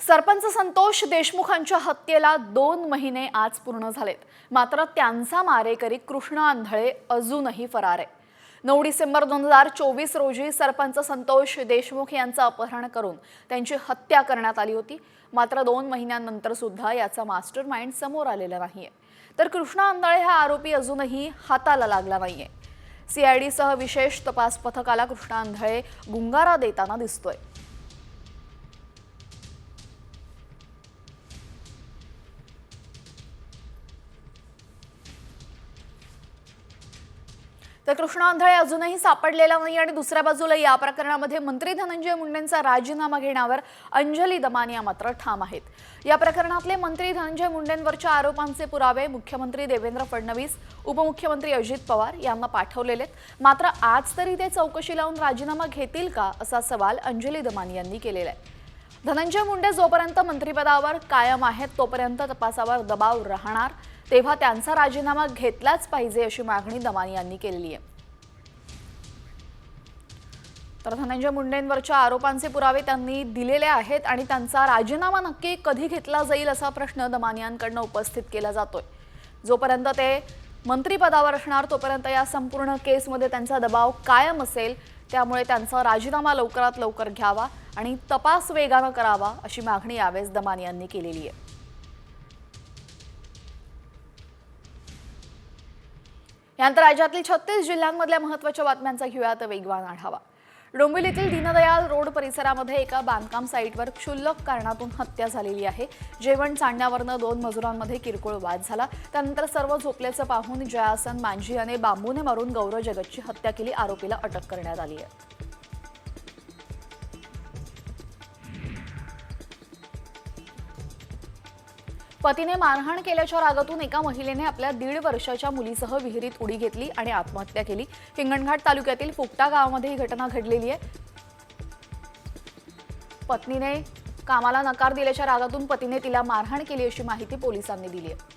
सरपंच संतोष देशमुखांच्या हत्येला 2 महिने आज पूर्ण झालेत। मात्र त्यांचा मारेकरी कृष्ण आंधळे अजूनही फरार आहे। 9 डिसेंबर 2024 रोजी सरपंच संतोष देशमुख यांचं अपहरण करून त्यांची हत्या करण्यात आली होती। मात्र 2 महिन्यांनंतर सुद्धा याचा मास्टरमाइंड समोर आलेला नाहीये। तर कृष्ण आंधळे हा आरोपी अजूनही हाताला लागला नाहीये। सीआयडी सह विशेष तपास पथकाला कृष्ण आंधळे गुंगारा देताना दिसतोय। तर कृष्ण आंधळे अजूनही सापडलेला नाही आणि दुसऱ्या बाजूला या प्रकरणामध्ये मंत्री धनंजय मुंडेंचा राजीनामा घेण्यावर अंजली दमानिया मात्र ठाम आहेत। या प्रकरणातले मंत्री धनंजय मुंडेंवरच्या आरोपांचे पुरावे मुख्यमंत्री देवेंद्र फडणवीस, उपमुख्यमंत्री अजित पवार यांना पाठवलेले आहेत। मात्र आज तरी ते चौकशी लावून राजीनामा घेतील का असा सवाल अंजली दमानिया यांनी केलेला आहे। धनंजय मुंडे जोपर्यंत मंत्रिपदावर कायम आहेत तोपर्यंत तपासावर दबाव राहणार, तेव्हा त्यांचा राजीनामा घेतलाच पाहिजे अशी मागणी दमानिया यांनी केली आहे। तर धनंजय मुंडेंवरच्या आरोपांचे पुरावे त्यांनी दिलेले आहेत आणि त्यांचा राजीनामा नक्की कधी घेतला जाईल असा प्रश्न दमानियांकडून उपस्थित केला जातोय। जोपर्यंत ते मंत्रिपदावर असणार तोपर्यंत या संपूर्ण केसमध्ये त्यांचा दबाव कायम असेल, त्यामुळे त्यांचा राजीनामा लवकरात लवकर घ्यावा आणि तपास वेगाने करावा अशी मागणी यावेळेस दमानिया यांनी केलेली आहे। यानंतर राज्यातील 36 जिल्ह्यांमधल्या महत्त्वाच्या बातम्यांचा घेऊयात वेगवान आढावा। डोंबिवलीतील दीनदयाल रोड परिसरामध्ये एका बांधकाम साईटवर क्षुल्लक कारणातून हत्या झालेली आहे। जेवण चांडण्यावरनं 2 मजुरांमध्ये किरकोळ वाद झाला। त्यानंतर सर्व झोपल्याचं पाहून जयासन मांझी याने बांबूने मारून गौरव जगतची हत्या केली। आरोपीला अटक करण्यात आली आहे। पतीने मारहाण केल्याच्या रागातून एका महिलेने आपल्या 1.5 वर्षाच्या मुलीसह विहिरीत उडी घेतली आणि आत्महत्या केली। हिंगणघाट तालुक्यातील फुकटा गावामध्ये ही घटना घडलेली आहे। पत्नीने कामाला नकार दिल्याच्या रागातून पतीने तिला मारहाण केली अशी माहिती पोलिसांनी दिली आहे।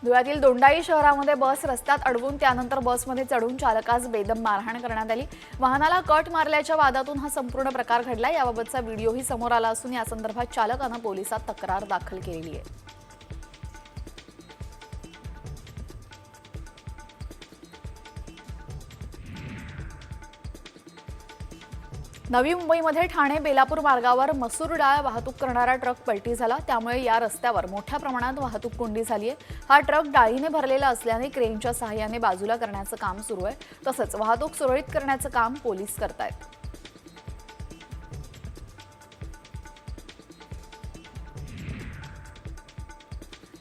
धुळ्यातील दोंडाई शहरामध्ये बस रस्त्यात अडवून त्यानंतर बसमध्ये चढून चालकास बेदम मारहाण करण्यात आली। वाहनाला कट मारल्याच्या वादातून हा संपूर्ण प्रकार घडला। याबाबतचा व्हिडिओही समोर आला असून या संदर्भात चालकाने पोलिसात तक्रार दाखल केली आहे। नवी मुंबईमध्ये ठाणे बेलापूर मार्गावर मसूर डाळ वाहतूक करणारा ट्रक पलटी झाला। त्यामुळे या रस्त्यावर मोठ्या प्रमाणात वाहतूक कोंडी झाली आहे। हा ट्रक डाळीने भरलेला असल्याने क्रेनच्या सहाय्याने बाजूला करण्याचं काम सुरू आहे। तसंच वाहतूक सुरळीत करण्याचं काम पोलीस करतायत।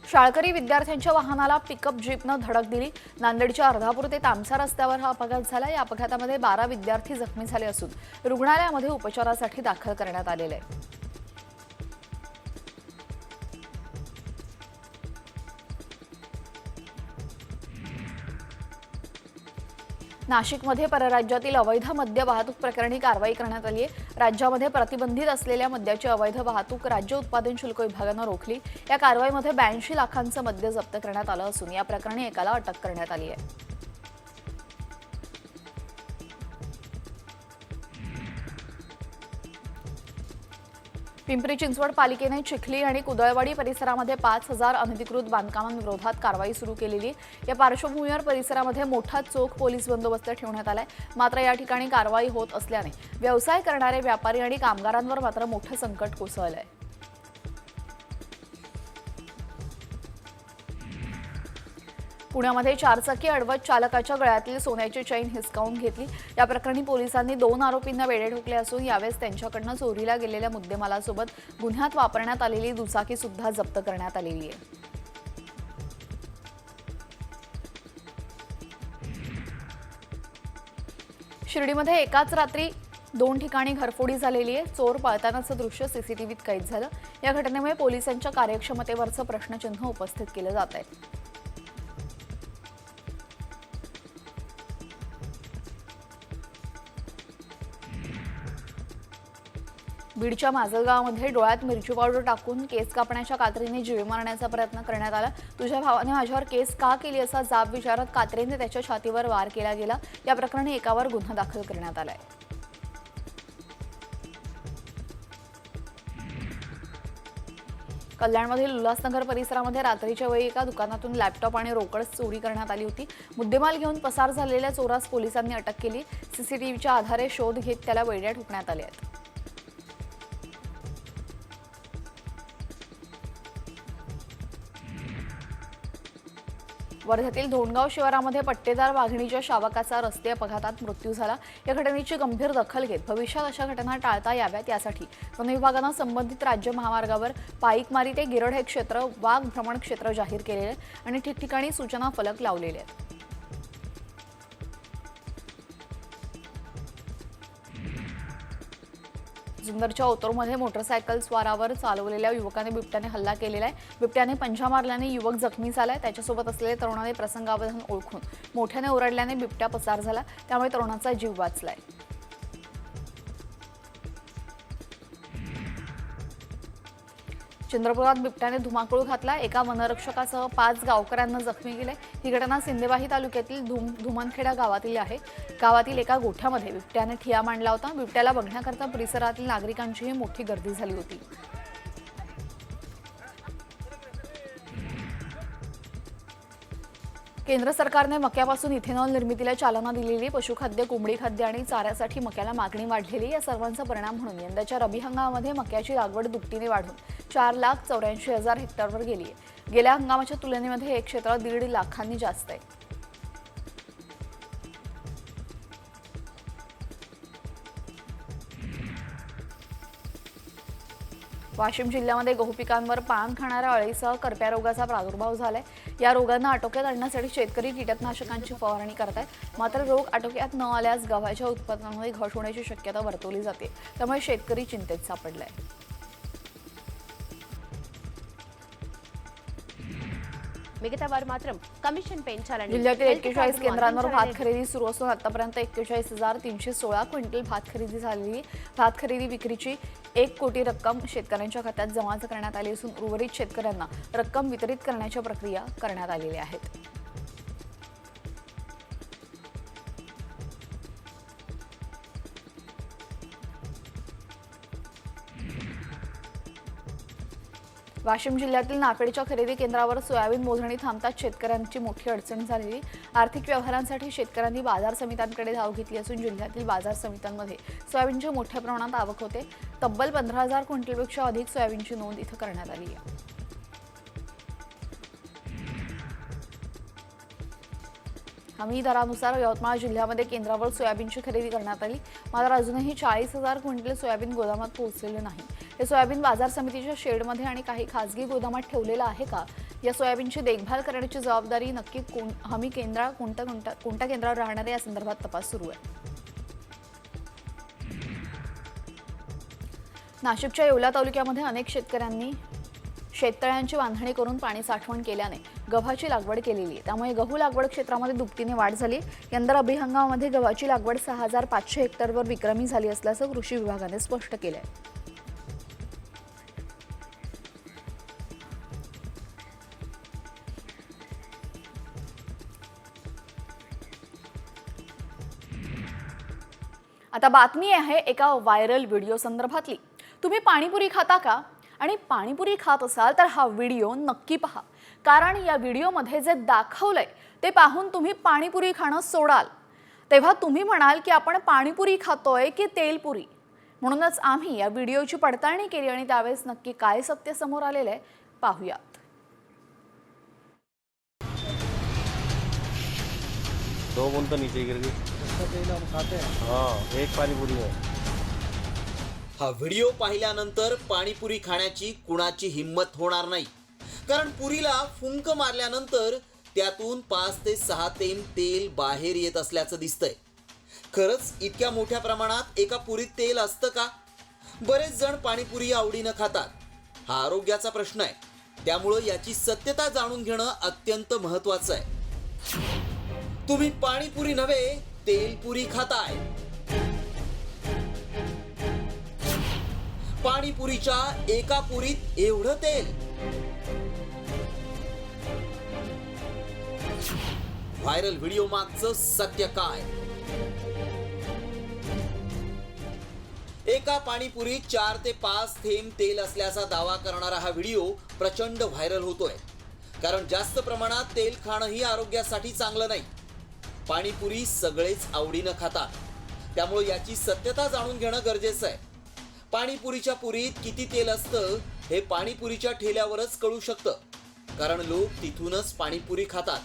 शाळकरी विद्यार्थ्यांच्या वाहनाला पिकअप जीपनं धडक दिली। नांदेडच्या अर्धापूर ते तामसा रस्त्यावर हा अपघात झाला। या अपघातामध्ये 12 विद्यार्थी जखमी झाले असून रुग्णालयामध्ये उपचारासाठी दाखल करण्यात आलेले आहे। नाशिकमध्ये परराज्यातील अवैध मद्य वाहतूक प्रकरणी कारवाई करण्यात आली आहे। राज्यामध्ये प्रतिबंधित असलेल्या मद्याची अवैध वाहतूक राज्य उत्पादन शुल्क विभागानं रोखली। या कारवाईमध्ये 82 लाखांचं मद्य जप्त करण्यात आलं असून या प्रकरणी एकाला अटक करण्यात आली आहे। पिंपरी चिंचवड पालिकेने चिखली आणि कुदळवाडी परिसरामध्ये 5000 अनधिकृत बांधकामांविरोधात कारवाई सुरू केलेली आहे। या पार्श्वभूमीवर परिसरामध्ये मोठा चोख पोलीस बंदोबस्त ठेवण्यात आलाय। मात्र या ठिकाणी कारवाई होत असल्याने व्यवसाय करणारे व्यापारी आणि कामगारांवर मात्र मोठं संकट कोसळलंय। पुण्यामध्ये 4 चाकी अडवत चालकाच्या गळ्यातील सोन्याची चैन हिसकावून घेतली। या प्रकरणी पोलिसांनी 2 आरोपींना वेढे ठोकले असून यावेळेस त्यांच्याकडून चोरीला गेलेल्या मुद्देमालासोबत गुन्ह्यात वापरण्यात आलेली दुचाकी सुद्धा जप्त करण्यात आलेली आहे। शिर्डीमध्ये एकाच रात्री 2 ठिकाणी घरफोडी झालेली आहे। चोर पळतानाचं दृश्य सीसीटीव्हीत कैद झालं। या घटनेमुळे पोलिसांच्या कार्यक्षमतेवरचं प्रश्नचिन्ह उपस्थित केलं जात आहे। बीडच्या माजलगावमध्ये डोळ्यात मिरची पावडर टाकून केस कापण्याच्या कात्रीने जीवे मारण्याचा प्रयत्न करण्यात आला. तुझ्या भावाने माझ्यावर केस का केली असा जाब विचारत कात्रीने त्याच्या छातीवर वार केला गेला. या प्रकरणी एकावर गुन्हा दाखल करण्यात आलाय. कल्याणमधील उल्हासनगर परिसरामध्ये रात्रीच्या वेळी एका दुकानातून लॅपटॉप आणि रोकड चोरी करण्यात आली होती. मुद्देमाल घेऊन पसार झालेल्या चोरास पोलिसांनी अटक केली. सीसीटीव्हीच्या आधारे शोध घेत त्याला वेढ्यात ठोकण्यात आले आहेत. वर्ध्यातील धोंडगाव शिवारामध्ये पट्टेदार वाघिणीच्या शावकाचा रस्ते अपघातात मृत्यू झाला. या घटनेची गंभीर दखल घेत भविष्यात अशा घटना टाळता याव्यात यासाठी वन विभागानं संबंधित राज्य महामार्गावर पाईकमारी ते गिरड हे क्षेत्र वाघ भ्रमण क्षेत्र जाहीर केलेले आणि ठिकठिकाणी सूचना फलक लावलेले आहेत. जुन्नरच्या ओतूरमध्ये मोटरसायकल स्वारावर चालवलेल्या युवकाने बिबट्याने हल्ला केलेला आहे. बिबट्याने पंजा मारल्याने युवक जखमी झालाय. त्याच्यासोबत असलेल्या तरुणाने प्रसंगावधान ओळखून मोठ्याने ओरडल्याने बिबट्या पसार झाला. त्यामुळे तरुणाचा जीव वाचलाय. चंद्रपुरात बिबट्याने धुमाकूळ घातला. एका वनरक्षकासह 5 गावकऱ्यांना जखमी केले. ही घटना सिंदेवाही तालुक्यातील धुमनखेडा गावातील आहे. गावातील एका गोठ्यामध्ये बिबट्याने ठिया मांडला होता. बिबट्याला बघण्याकरता परिसरातील नागरिकांचीही मोठी गर्दी झाली होती. केंद्र सरकारने मक्यापासून इथेनॉल निर्मितीला चालना दिलेली. पशुखाद्य, कोंबडी खाद्य आणि चाऱ्यासाठी मक्याला मागणी वाढलेली. या सर्वांचा परिणाम म्हणून यंदाच्या रबी हंगामामध्ये मक्याची लागवड दुपटीने वाढून 4,84,000 हेक्टरवर गेली आहे. गेल्या हंगामाच्या तुलनेमध्ये हे क्षेत्र 1.5 लाखांनी जास्त आहे. वाशिम जिल्ह्यामध्ये गहू पिकांवर पान खाणाऱ्या अळीसह करप्या रोगाचा प्रादुर्भाव झालाय. या रोगांना आटोक्यात आणण्यासाठी शेतकरी कीटकनाशकांची फवारणी करतायत. मात्र रोग आटोक्यात न आल्यास गव्हाच्या उत्पादनामध्ये घट होण्याची शक्यता वर्तवली जाते. त्यामुळे शेतकरी चिंतेत सापडलाय. जिल्ह्यातील 41 केंद्रांवर भात खरेदी सुरू असून आतापर्यंत 41,316 क्विंटल भात खरेदी झालेली. भात खरेदी विक्रीची 1 कोटी रक्कम शेतकऱ्यांच्या खात्यात जमा करण्यात आली असून उर्वरित शेतकऱ्यांना रक्कम वितरित करण्याच्या प्रक्रिया करण्यात आलेल्या आहेत. वाशिम जिल्ह्यातील नाफेडच्या खरेदी केंद्रावर सोयाबीन मोजणी थांबताच शेतकऱ्यांची मोठी अडचण झालेली. आर्थिक व्यवहारांसाठी शेतकऱ्यांनी बाजार समित्यांकडे धाव घेतली असून जिल्ह्यातील बाजार समित्यांमध्ये सोयाबीनची मोठ्या प्रमाणात आवक होते. तब्बल 15,000 क्विंटलपेक्षा अधिक सोयाबीनची नोंद इथं करण्यात आली आहे. हमी दरानुसार यवतमाळ जिल्ह्यामध्ये केंद्रावर सोयाबीनची खरेदी करण्यात आली. मात्र अजूनही 40,000 क्विंटल सोयाबीन गोदामात पोहोचलेले नाही. हे सोयाबीन बाजार समितीच्या शेडमध्ये आणि काही खासगी गोदामात ठेवलेलं आहे का? या सोयाबीनची देखभाल करण्याची जबाबदारी नक्की हमी केंद्र कोणत्या केंद्रावर राहणार आहे या संदर्भात तपास सुरू आहे. नाशिकच्या येवला तालुक्यामध्ये अनेक शेतकऱ्यांनी शेततळ्यांची बांधणी करून पाणी साठवण केल्याने गव्हाची लागवड केलेली आहे. त्यामुळे गहू लागवड क्षेत्रामध्ये दुपटीने वाढ झाली. यंदा रब्बी हंगामामध्ये गव्हाची लागवड 6,500 हेक्टरवर विक्रमी झाली असल्याचं कृषी विभागाने स्पष्ट केलं आहे. आता बातमी आहे एका व्हायरल व्हिडिओ संदर्भातली. तुम्ही पाणीपुरी खाता का? आणि पाणीपुरी खात असाल तर हा व्हिडिओ नक्की पहा. कारण या व्हिडिओमध्ये जे दाखवलंय ते पाहून तुम्ही पाणीपुरी खाणं सोडाल. तेव्हा तुम्ही म्हणाल की आपण पाणीपुरी खातोय की तेलपुरी. म्हणूनच आम्ही या व्हिडिओची पडताळणी केली आणि त्यावेळेस नक्की काय सत्य समोर आलेलं आहे पाहूयात. दो बोलता नीचे गिर गई। हाँ, एक पाणीपुरी है। हा व्हिडिओ पाहिल्यानंतर पाणीपुरी खाण्याची कुणाची हिम्मत होणार नाही. कारण पुरीला फुंक मारल्यानंतर त्यातून 5 ते 6 थेंब तेल बाहेर येत असल्याचं दिसतंय. खरंच इतक्या मोठ्या प्रमाणात एका पुरीत तेल असतं का? बरेच जण पाणीपुरी आवडीनं खातात. हा आरोग्याचा प्रश्न आहे. त्यामुळे याची सत्यता जाणून घेणं अत्यंत महत्त्वाचं आहे. तुम्ही पाणीपुरी नव्हे तेलपुरी खाताय. पाणीपुरीच्या एका पुरीत एवढं तेल. व्हायरल व्हिडिओ मागचं सत्य काय? एका पाणीपुरीत 4 ते 5 थेंब तेल असल्याचा दावा करणारा हा व्हिडिओ प्रचंड व्हायरल होतोय. कारण जास्त प्रमाणात तेल खाणंही आरोग्यासाठी चांगलं नाही. पाणीपुरी सगळेच आवडीनं खातात, त्यामुळे याची सत्यता जाणून घेणं गरजेचं आहे. पाणीपुरीच्या पुरीत किती तेल असतं हे पाणीपुरीच्या ठेल्यावरच कळू शकतं, कारण लोक तिथूनच पाणीपुरी खातात.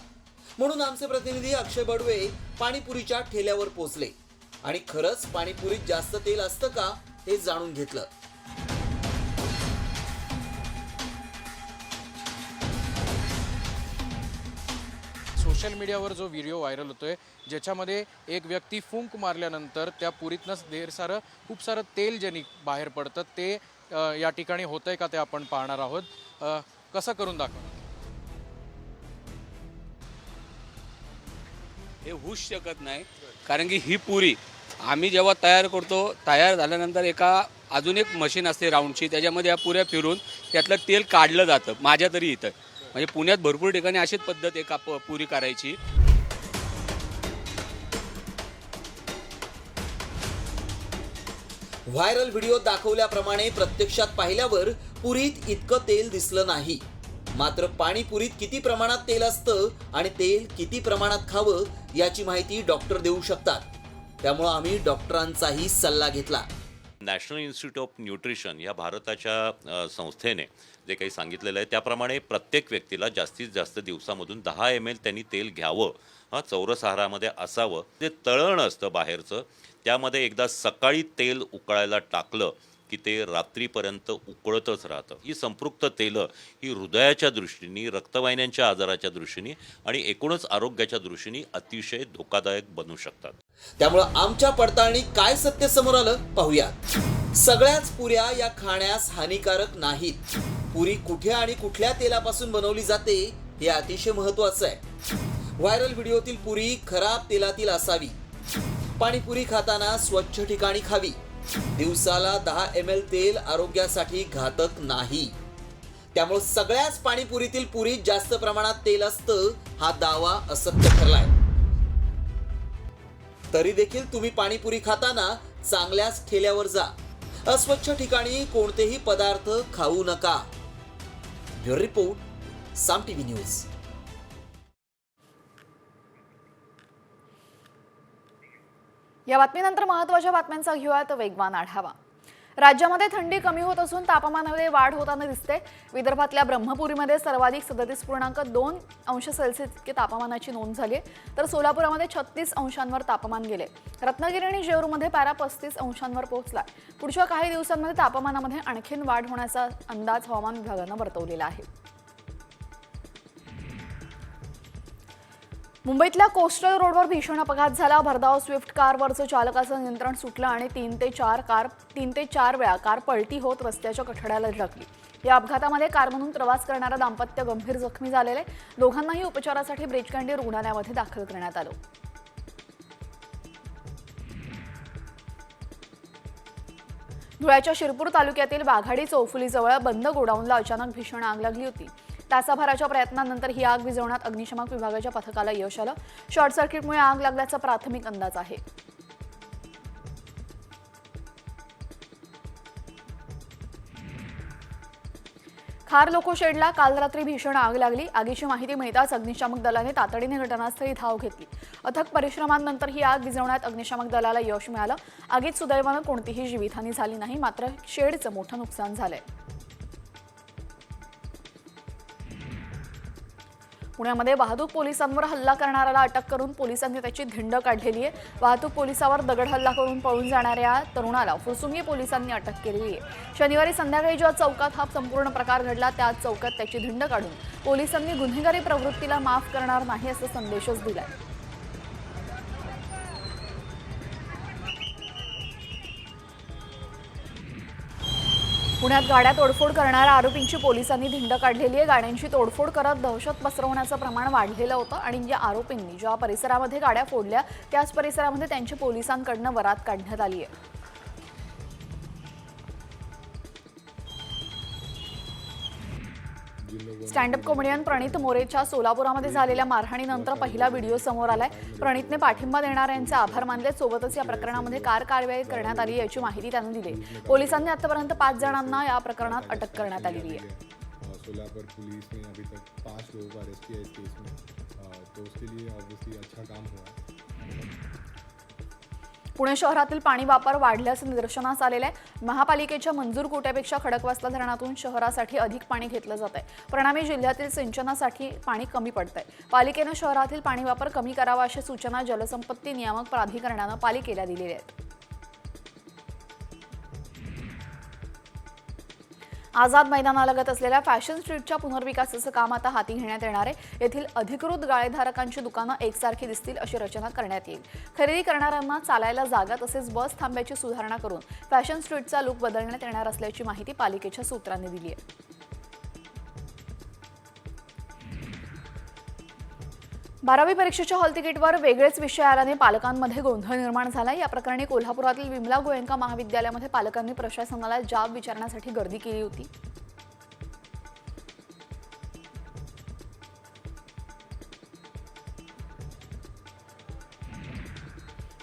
म्हणून आमचे प्रतिनिधी अक्षय बडवे पाणीपुरीच्या ठेल्यावर पोहोचले आणि खरंच पाणीपुरीत जास्त तेल असतं का हे जाणून घेतलं. सोशल मीडियावर जो व्हिडिओ व्हायरल होतोय ज्याच्यामध्ये एक व्यक्ती फुंक मारल्यानंतर त्या पुरीतनं खूप सारं तेल ज्यांनी बाहेर पडतं ते या ठिकाणी होतंय का ते आपण पाहणार आहोत. कसं करून दाखवा. हे होऊच शकत नाही, कारण की ही पुरी आम्ही जेव्हा तयार करतो, तयार झाल्यानंतर अजून एक मशीन असते राऊंडची, त्याच्यामध्ये या पुऱ्या फिरून त्यातलं तेल काढलं जातं. माझ्या तरी इथं म्हणजे पुण्यात भरपूर ठिकाणी अशीच पद्धत आहे पुरी करायची. व्हायरल व्हिडिओ दाखवल्याप्रमाणे प्रत्यक्षात पाहिल्यावर पुरीत इतकं तेल दिसलं नाही. मात्र पाणीपुरीत किती प्रमाणात तेल असतं आणि तेल किती प्रमाणात खावं याची माहिती डॉक्टर देऊ शकतात. त्यामुळे आम्ही डॉक्टरांचाही सल्ला घेतला. नॅशनल इन्स्टिट्यूट ऑफ न्यूट्रिशन या भारताच्या संस्थेने जे काही सांगितलेलं आहे त्याप्रमाणे प्रत्येक व्यक्तीला जास्तीत जास्त दिवसामधून 10 ml त्यांनी तेल घ्यावं. चौरस आहारामध्ये असावं. जे तळण असतं बाहेरचं त्यामध्ये एकदा सकाळी तेल उकळायला टाकलं की ते रात्रीपर्यंत उकळतच राहतं. ही संपृक्त तेलं ही हृदयाच्या दृष्टीने, रक्तवाहिन्यांच्या आजाराच्या दृष्टीने आणि एकूणच आरोग्याच्या दृष्टीने अतिशय धोकादायक बनू शकतात. त्यामुळं आमच्या पडताळणीत काय सत्य समोर आलं पाहूया. सगळ्याच पुऱ्या या खाण्यास हानिकारक नाहीत. पुरी कुठे आणि कुठल्या तेलापासून बनवली जाते हे अतिशय महत्त्वाचं आहे. व्हायरल व्हिडिओतील पुरी खराब तेलातील असावी. पाणीपुरी खाताना स्वच्छ ठिकाणी खावी. दिवसाला 10 ml तेल आरोग्यासाठी घातक नाही. त्यामुळे सगळ्याच पाणीपुरीतील पुरीत जास्त प्रमाणात तेल असतं हा दावा असत्य ठरलाय. तरी देखील तुम्ही पाणीपुरी खाताना चांगल्याच ठेल्यावर जा. अस्वच्छ ठिकाणी कोणतेही पदार्थ खाऊ नका. ब्युरो रिपोर्ट, साम टीव्ही न्यूज. या बातमीनंतर महत्त्वाच्या बातम्यांचा घेऊयात वेगवान आढावा. राज्यामध्ये थंडी कमी होत असून तापमानामध्ये वाढ होताना दिसते. विदर्भातल्या ब्रह्मपुरीमध्ये सर्वाधिक 37.2°C इतके तापमानाची नोंद झाली आहे, तर सोलापुरामध्ये 36 अंशांवर तापमान गेले. रत्नागिरी आणि जेऊरमध्ये पारा 35 अंशांवर पोहोचला. पुढच्या काही दिवसांमध्ये तापमानामध्ये आणखीन वाढ होण्याचा अंदाज हवामान विभागानं वर्तवलेला आहे. मुंबईतल्या कोस्टल रोडवर भीषण अपघात झाला. भरधाव स्विफ्ट कारवरचं चालकाचं नियंत्रण सुटलं आणि 3 ते 4 वेळा कार पलटी होत रस्त्याच्या कठड्याला धडकली. या अपघातामध्ये कारमधून प्रवास करणारा दाम्पत्य गंभीर जखमी झालेले. दोघांनाही उपचारासाठी ब्रीचकँडी रुग्णालयामध्ये दाखल करण्यात आलं. धुळ्याच्या शिरपूर तालुक्यातील वाघाडी चौफुलीजवळ बंद गोडाऊनला अचानक भीषण आग लागली होती. तासाभराच्या प्रयत्नांनंतर ही आग विझवण्यात अग्निशमन विभागाच्या पथकाला यश आलं. शॉर्ट सर्किटमुळे आग लागल्याचा प्राथमिक अंदाज आहे. खार लोकोशेडला काल रात्री भीषण आग लागली. आगीची माहिती मिळताच अग्निशामक दलाने तातडीने घटनास्थळी धाव घेतली. अथक परिश्रमांनंतर ही आग विझवण्यात अग्निशामक दलाला यश मिळालं. आगीत सुदैवानं कोणतीही जीवितहानी झाली नाही, मात्र शेडचं मोठं नुकसान झालंय. पुण्यामध्ये वाहतूक पोलिसांवर हल्ला करणाऱ्याला अटक करून पोलिसांनी त्याची धिंड काढलेली आहे. वाहतूक पोलिसावर दगड हल्ला करून पळून जाणाऱ्या तरुणाला फुरसुंगी पोलिसांनी अटक केलेली आहे. शनिवारी संध्याकाळी ज्या चौकात हा संपूर्ण प्रकार घडला त्याच चौकात त्याची धिंड काढून पोलिसांनी गुन्हेगारी प्रवृत्तीला माफ करणार नाही असा संदेशच दिलाय. पुण्यात गाड्या तोडफोड करणाऱ्या आरोपींची पोलिसांनी धिंड काढलेली आहे. गाड्यांची तोडफोड करत दहशत पसरवण्याचं प्रमाण वाढलेलं होतं आणि या आरोपींनी ज्या परिसरामध्ये गाड्या फोडल्या त्याच परिसरामध्ये त्यांची पोलिसांकडनं वरात काढण्यात आली आहे. स्टँडअप कॉमेडियन प्रणित मोरेच्या सोलापुरामध्ये झालेल्या मारहाणीनंतर पहिला व्हिडिओ समोर आलाय. प्रणितने पाठिंबा देणाऱ्यांचे आभार मानले. सोबतच या प्रकरणामध्ये कारवाई करण्यात आली याची माहिती त्याने दिली. पोलिसांनी आतापर्यंत 5 जणांना या प्रकरणात अटक करण्यात आलेली आहे. सोलापुर पुलिस ने अभी तक 5 लोगों को अरेस्ट किया इस केस में, तो उसके लिए ऑब्वियसली अच्छा काम हुआ. पुणे शहरातील पाणी वापर वाढल्याचं निदर्शनास आलेलं आहे. महापालिकेच्या मंजूर कोट्यापेक्षा खडकवासला धरणातून शहरासाठी अधिक पाणी घेतलं जात आहे. परिणामी जिल्ह्यातील सिंचनासाठी पाणी कमी पडत आहे. पालिकेनं शहरातील पाणी वापर कमी करावा अशा सूचना जलसंपत्ती नियामक प्राधिकरणानं पालिकेला दिलेल्या आहेत. आझाद मैदानालगत असलेल्या फॅशन स्ट्रीटच्या पुनर्विकासाचं काम आता हाती घेण्यात येणार आहे. येथील अधिकृत गाळेधारकांची दुकानं एकसारखी दिसतील अशी रचना करण्यात येईल. खरेदी करणाऱ्यांना चालायला जागा तसेच बस थांब्याची सुधारणा करून फॅशन स्ट्रीटचा लुक बदलण्यात येणार असल्याची माहिती पालिकेच्या सूत्रांनी दिली आहे. बारावी परीक्षेच्या हॉल तिकीटवर वेगळेच विषय आल्याने पालकांमध्ये गोंधळ निर्माण झाला. या प्रकरणी कोल्हापुरातील विमला गोयंका महाविद्यालयामध्ये पालकांनी प्रशासनाला जाब विचारण्यासाठी गर्दी केली होती.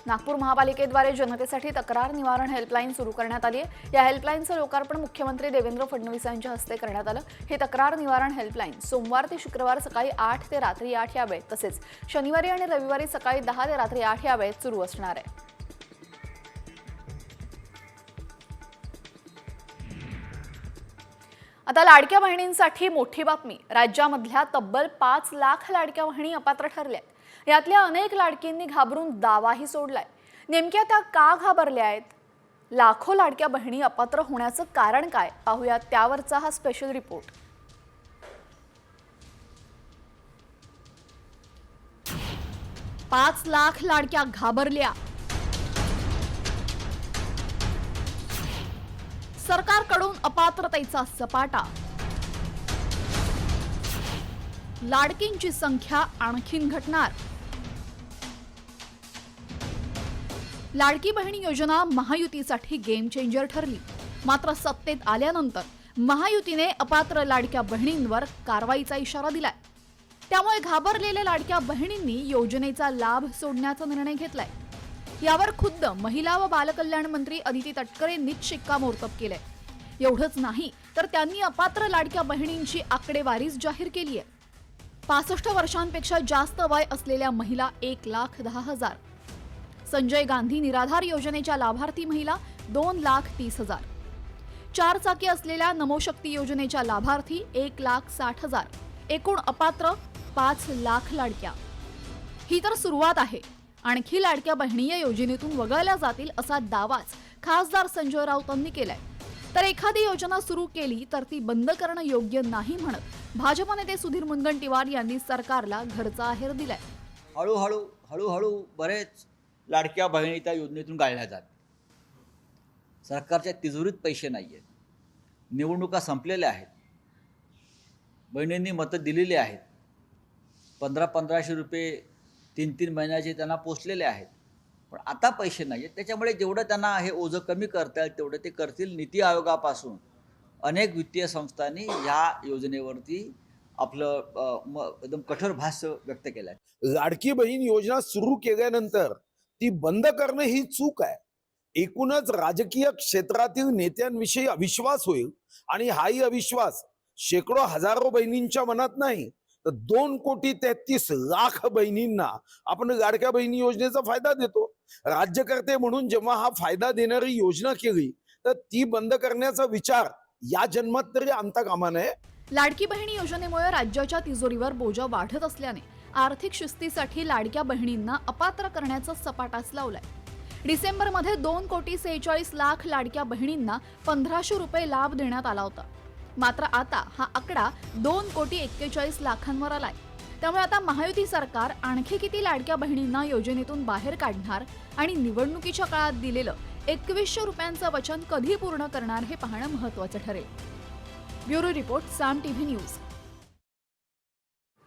नागपूर महापालिकेद्वारे जनतेसाठी तक्रार निवारण हेल्पलाईन सुरू करण्यात आली आहे. या हेल्पलाईनचं लोकार्पण मुख्यमंत्री देवेंद्र फडणवीस यांच्या हस्ते करण्यात आलं. ही तक्रार निवारण हेल्पलाईन सोमवार ते शुक्रवार सकाळी 8 ते रात्री 8 या वेळेत तसेच शनिवारी आणि रविवारी सकाळी 10 ते रात्री 8 या वेळेत सुरू असणार आहे. आता लाडक्या बहिणींसाठी मोठी बातमी. राज्यामधल्या तब्बल 5 लाख लाडक्या बहिणी अपात्र ठरल्या. यातल्या अनेक लाडकींनी घाबरून दावाही सोडलाय. नेमक्या त्या का घाबरल्या आहेत? लाखो लाडक्या बहिणी अपात्र होण्याचं कारण काय? पाहूया त्यावरचा हा स्पेशल रिपोर्ट. पाच लाख लाडक्या घाबरल्या. सरकारकडून अपात्रतेचा सपाटा. लाडकींची संख्या आणखीन घटणार. लाडकी बहीण योजना महायुतीसाठी गेम चेंजर ठरली. मात्र सत्तेत आल्यानंतर महायुतीने अपात्र लाडक्या बहिणींवर कारवाईचा इशारा दिलाय. त्यामुळे घाबरलेल्या लाडक्या बहिणींनी योजनेचा लाभ सोडण्याचा निर्णय घेतलाय. यावर खुद्द महिला व बालकल्याण मंत्री अदिती तटकरे यांनीच शिक्कामोर्तब केलंय. एवढंच नाही तर त्यांनी अपात्र लाडक्या बहिणींची आकडेवारीच जाहीर केली आहे. 65 वर्षांपेक्षा जास्त वय असलेल्या महिला 1,10,000. संजय गांधी निराधार योजनेच्या लाभार्थी महिला 2,30,000. 4 चाकी असलेल्या नमोशक्ती योजनेच्या लाभार्थी 1,60,000. एकूण अपात्र 5 लाख लाडक्या. ही तर सुरुवात आहे. आणखी लाडक्या बहिणी या योजनेतून वगळल्या जातील असा दावाच खासदार संजय राऊतांनी केलाय. तर एखादी योजना सुरू केली तर ती बंद करणं योग्य नाही म्हणत भाजप नेते सुधीर मुनगंटीवार यांनी सरकारला घरचा आहेर दिलाय. हळूहळू बरेच लाडक्या बहिणी त्या योजनेतून गाळल्या जात. सरकारच्या तिजोरीत पैसे नाही आहेत. निवडणुका संपलेल्या आहेत. बहिणींनी मतं दिलेली आहेत. 1500 रुपये 3 महिन्याचे त्यांना पोचलेले आहेत. पण आता पैसे नाही आहेत. त्याच्यामुळे जेवढं त्यांना हे ओझं कमी करता येईल तेवढं ते करतील. नीती आयोगापासून अनेक वित्तीय संस्थांनी ह्या योजनेवरती आपलं एकदम कठोर भाष्य व्यक्त केलं आहे. लाडकी बहीण योजना सुरू केल्यानंतर ती बंद करणं ही चूक आहे. एकूणच राजकीय क्षेत्रातील नेत्यांविषयी अविश्वास होईल आणि हाही अविश्वास शेकडो हजारो बहिणींच्या मनात नाही तर 2,33,00,000 बहिणींना आपण लाडक्या बहिणी योजनेचा फायदा देतो. राज्यकर्ते म्हणून जेव्हा हा फायदा देणारी योजना केली तर ती बंद करण्याचा विचार या जन्मात तरी आणता कामा नये. लाडकी बहीण योजनेमुळे राज्याच्या तिजोरीवर बोजा वाढत असल्याने आर्थिक शिस्तीसाठी लाडक्या बहिणींना अपात्र करण्याचा सपाटाच लावलाय. डिसेंबरमध्ये 2,46,00,000 लाडक्या बहिणींना 1,500 रुपये लाभ देण्यात आला होता. मात्र आता हा आकडा 2,41,00,000 आलाय. त्यामुळे आता महायुती सरकार आणखी किती लाडक्या बहिणींना योजनेतून बाहेर काढणार आणि निवडणुकीच्या काळात दिलेलं 2,100 रुपयांचं वचन कधी पूर्ण करणार हे पाहणं महत्त्वाचं ठरेल. ब्युरो रिपोर्ट साम टीव्ही न्यूज.